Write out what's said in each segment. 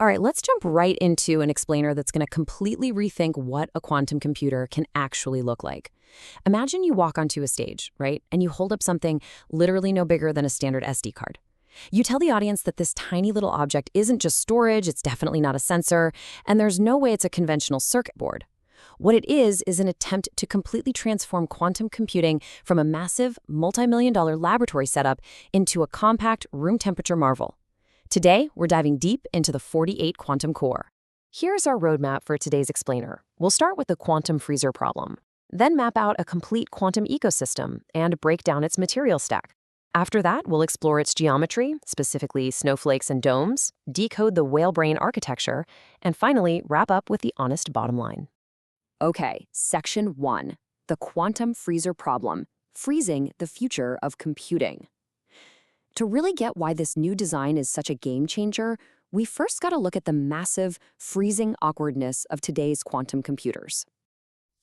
All right, let's jump right into an explainer that's going to completely rethink what a quantum computer can actually look like. Imagine you walk onto a stage, right, and you hold up something literally no bigger than a standard SD card. You tell the audience that this tiny little object isn't just storage, it's definitely not a sensor, and there's no way it's a conventional circuit board. What it is an attempt to completely transform quantum computing from a massive, multi-million-dollar laboratory setup into a compact, room-temperature marvel. Today, we're diving deep into the 48 quantum core. Here's our roadmap for today's explainer. We'll start with the quantum freezer problem, then map out a complete quantum ecosystem and break down its material stack. After that, we'll explore its geometry, specifically snowflakes and domes, decode the whale brain architecture, and finally wrap up with the honest bottom line. Okay, Section 1, the quantum freezer problem, freezing the future of computing. To really get why this new design is such a game changer, we first got to look at the massive, freezing awkwardness of today's quantum computers.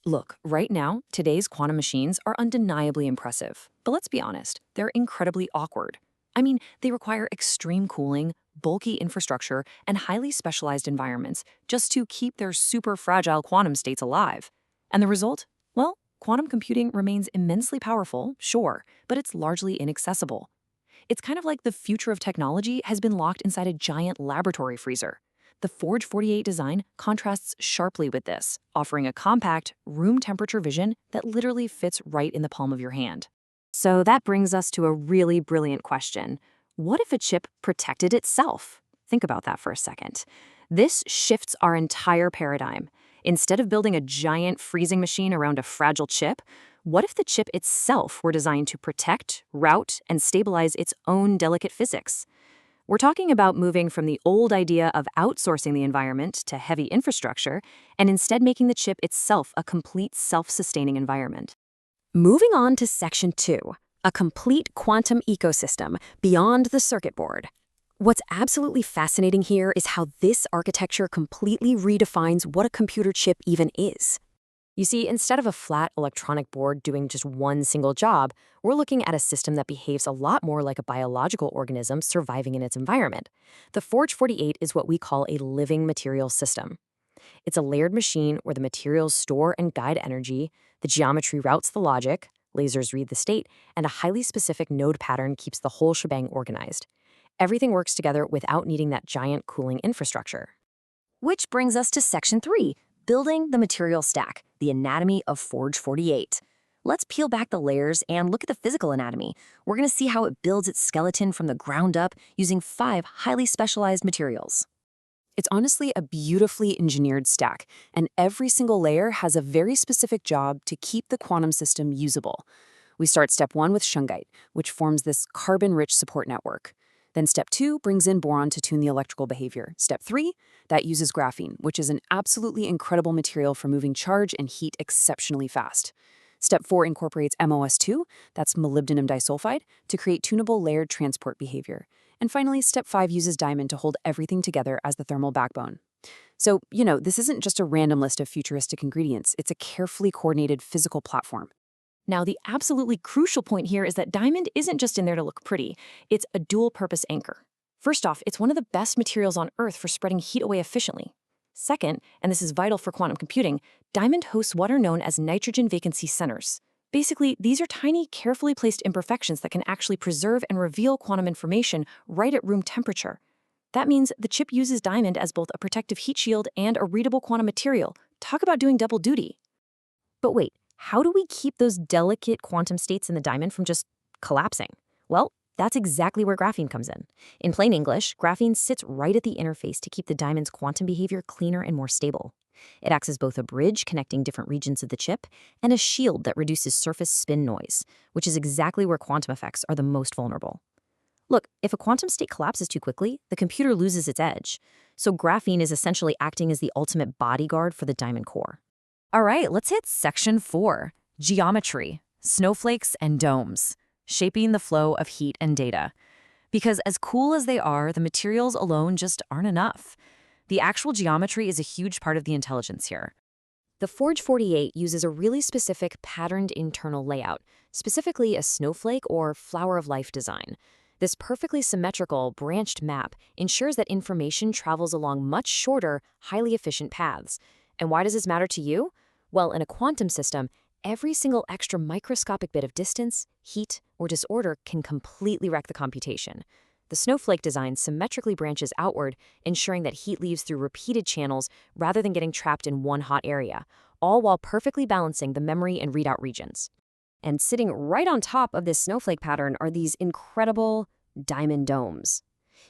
Look, right now, today's quantum machines are undeniably impressive, but let's be honest, they're incredibly awkward. I mean, they require extreme cooling, bulky infrastructure, and highly specialized environments just to keep their super fragile quantum states alive. And the result? Well, quantum computing remains immensely powerful, sure, but it's largely inaccessible. It's kind of like the future of technology has been locked inside a giant laboratory freezer. The Forge 48 design contrasts sharply with this, offering a compact, room-temperature vision that literally fits right in the palm of your hand. So that brings us to a really brilliant question. What if a chip protected itself? Think about that for a second. This shifts our entire paradigm. Instead of building a giant freezing machine around a fragile chip, what if the chip itself were designed to protect, route, and stabilize its own delicate physics? We're talking about moving from the old idea of outsourcing the environment to heavy infrastructure and instead making the chip itself a complete self-sustaining environment. Moving on to Section 2, a complete quantum ecosystem beyond the circuit board. What's absolutely fascinating here is how this architecture completely redefines what a computer chip even is. You see, instead of a flat electronic board doing just one single job, we're looking at a system that behaves a lot more like a biological organism surviving in its environment. The Forge 48 is what we call a living material system. It's a layered machine where the materials store and guide energy, the geometry routes the logic, lasers read the state, and a highly specific node pattern keeps the whole shebang organized. Everything works together without needing that giant cooling infrastructure. Which brings us to Section 3, building the material stack, the anatomy of Forge 48. Let's peel back the layers and look at the physical anatomy. We're going to see how it builds its skeleton from the ground up using 5 highly specialized materials. It's honestly a beautifully engineered stack, and every single layer has a very specific job to keep the quantum system usable. We start step 1 with shungite, which forms this carbon-rich support network. Then step 2 brings in boron to tune the electrical behavior. Step 3, that uses graphene, which is an absolutely incredible material for moving charge and heat exceptionally fast. Step 4 incorporates MOS2, that's molybdenum disulfide, to create tunable layered transport behavior. And finally, step 5 uses diamond to hold everything together as the thermal backbone. So, this isn't just a random list of futuristic ingredients, it's a carefully coordinated physical platform. Now, the absolutely crucial point here is that diamond isn't just in there to look pretty, it's a dual-purpose anchor. First off, it's one of the best materials on Earth for spreading heat away efficiently. Second, and this is vital for quantum computing, diamond hosts what are known as nitrogen vacancy centers. Basically, these are tiny, carefully placed imperfections that can actually preserve and reveal quantum information right at room temperature. That means the chip uses diamond as both a protective heat shield and a readable quantum material. Talk about doing double duty. But wait, how do we keep those delicate quantum states in the diamond from just collapsing? Well, that's exactly where graphene comes in. In plain English, graphene sits right at the interface to keep the diamond's quantum behavior cleaner and more stable. It acts as both a bridge connecting different regions of the chip and a shield that reduces surface spin noise, which is exactly where quantum effects are the most vulnerable. Look, if a quantum state collapses too quickly, the computer loses its edge. So graphene is essentially acting as the ultimate bodyguard for the diamond core. All right, let's hit Section 4, geometry, snowflakes and domes, shaping the flow of heat and data. Because as cool as they are, the materials alone just aren't enough. The actual geometry is a huge part of the intelligence here. The Forge 48 uses a really specific patterned internal layout, specifically a snowflake or flower of life design. This perfectly symmetrical, branched map ensures that information travels along much shorter, highly efficient paths. And why does this matter to you? Well, in a quantum system, every single extra microscopic bit of distance, heat, or disorder can completely wreck the computation. The snowflake design symmetrically branches outward, ensuring that heat leaves through repeated channels rather than getting trapped in one hot area, all while perfectly balancing the memory and readout regions. And sitting right on top of this snowflake pattern are these incredible diamond domes.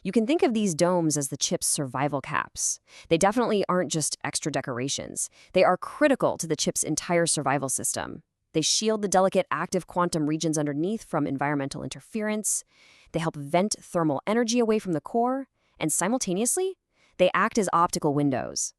You can think of these domes as the chip's survival caps. They definitely aren't just extra decorations. They are critical to the chip's entire survival system. They shield the delicate active quantum regions underneath from environmental interference. They help vent thermal energy away from the core. And simultaneously, they act as optical windows.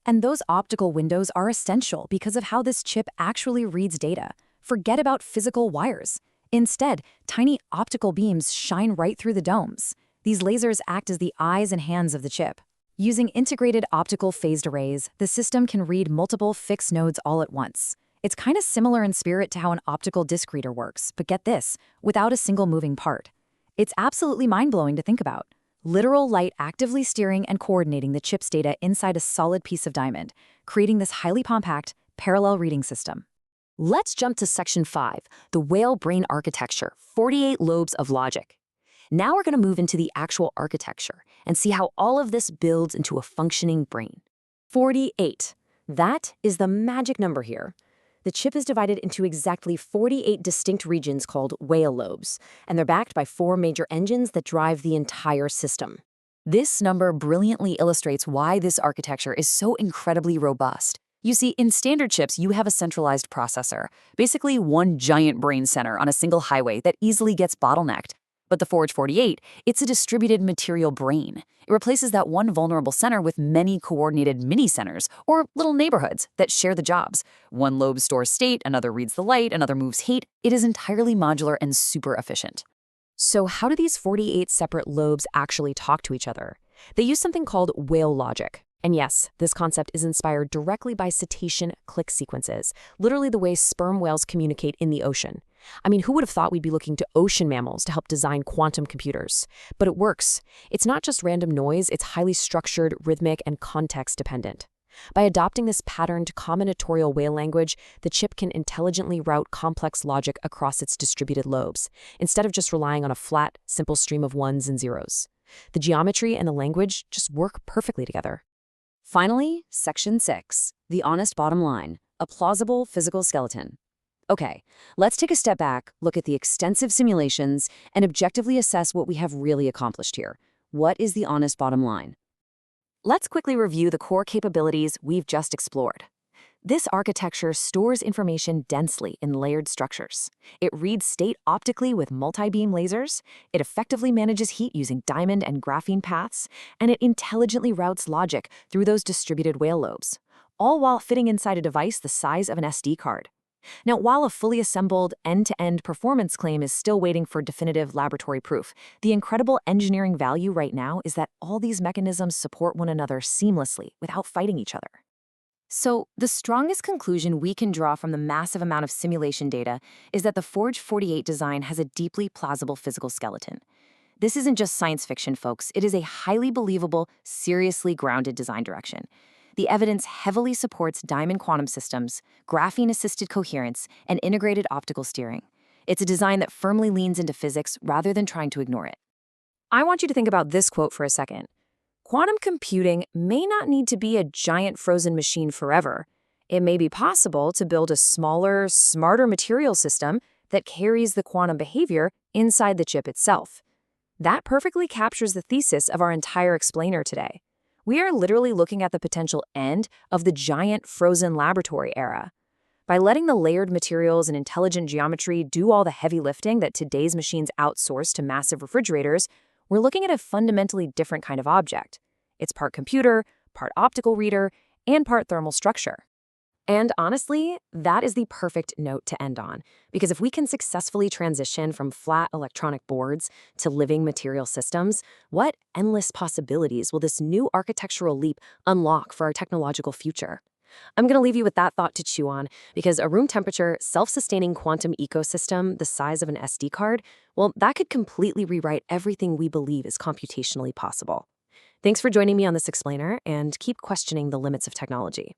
And those optical windows are essential because of how this chip actually reads data. Forget about physical wires. Instead, tiny optical beams shine right through the domes. These lasers act as the eyes and hands of the chip. Using integrated optical phased arrays, the system can read multiple fixed nodes all at once. It's kind of similar in spirit to how an optical disc reader works, but get this, without a single moving part. It's absolutely mind-blowing to think about. Literal light actively steering and coordinating the chip's data inside a solid piece of diamond, creating this highly compact, parallel reading system. Let's jump to Section 5, the whale brain architecture, 48 lobes of logic. Now we're going to move into the actual architecture and see how all of this builds into a functioning brain. 48. That is the magic number here. The chip is divided into exactly 48 distinct regions called whale lobes, and they're backed by 4 major engines that drive the entire system. This number brilliantly illustrates why this architecture is so incredibly robust. You see, in standard chips, you have a centralized processor, basically one giant brain center on a single highway that easily gets bottlenecked. But the Forge 48, it's a distributed material brain. It replaces that one vulnerable center with many coordinated mini-centers, or little neighborhoods, that share the jobs. One lobe stores state, another reads the light, another moves heat. It is entirely modular and super efficient. So how do these 48 separate lobes actually talk to each other? They use something called whale logic. And yes, this concept is inspired directly by cetacean click sequences, literally the way sperm whales communicate in the ocean. I mean, who would have thought we'd be looking to ocean mammals to help design quantum computers? But it works. It's not just random noise, it's highly structured, rhythmic, and context-dependent. By adopting this patterned combinatorial whale language, the chip can intelligently route complex logic across its distributed lobes, instead of just relying on a flat, simple stream of ones and zeros. The geometry and the language just work perfectly together. Finally, Section 6, the honest bottom line, a plausible physical skeleton. Okay, let's take a step back, look at the extensive simulations, and objectively assess what we have really accomplished here. What is the honest bottom line? Let's quickly review the core capabilities we've just explored. This architecture stores information densely in layered structures. It reads state optically with multi-beam lasers, it effectively manages heat using diamond and graphene paths, and it intelligently routes logic through those distributed whale lobes, all while fitting inside a device the size of an SD card. Now, while a fully assembled end-to-end performance claim is still waiting for definitive laboratory proof, the incredible engineering value right now is that all these mechanisms support one another seamlessly without fighting each other. So, the strongest conclusion we can draw from the massive amount of simulation data is that the Forge 48 design has a deeply plausible physical skeleton. This isn't just science fiction, folks. It is a highly believable, seriously grounded design direction. The evidence heavily supports diamond quantum systems, graphene-assisted coherence, and integrated optical steering. It's a design that firmly leans into physics rather than trying to ignore it. I want you to think about this quote for a second. Quantum computing may not need to be a giant frozen machine forever. It may be possible to build a smaller, smarter material system that carries the quantum behavior inside the chip itself. That perfectly captures the thesis of our entire explainer today. We are literally looking at the potential end of the giant frozen laboratory era. By letting the layered materials and intelligent geometry do all the heavy lifting that today's machines outsource to massive refrigerators, we're looking at a fundamentally different kind of object. It's part computer, part optical reader, and part thermal structure. And honestly, that is the perfect note to end on, because if we can successfully transition from flat electronic boards to living material systems, what endless possibilities will this new architectural leap unlock for our technological future? I'm going to leave you with that thought to chew on, because a room temperature, self-sustaining quantum ecosystem the size of an SD card, well, that could completely rewrite everything we believe is computationally possible. Thanks for joining me on this explainer, and keep questioning the limits of technology.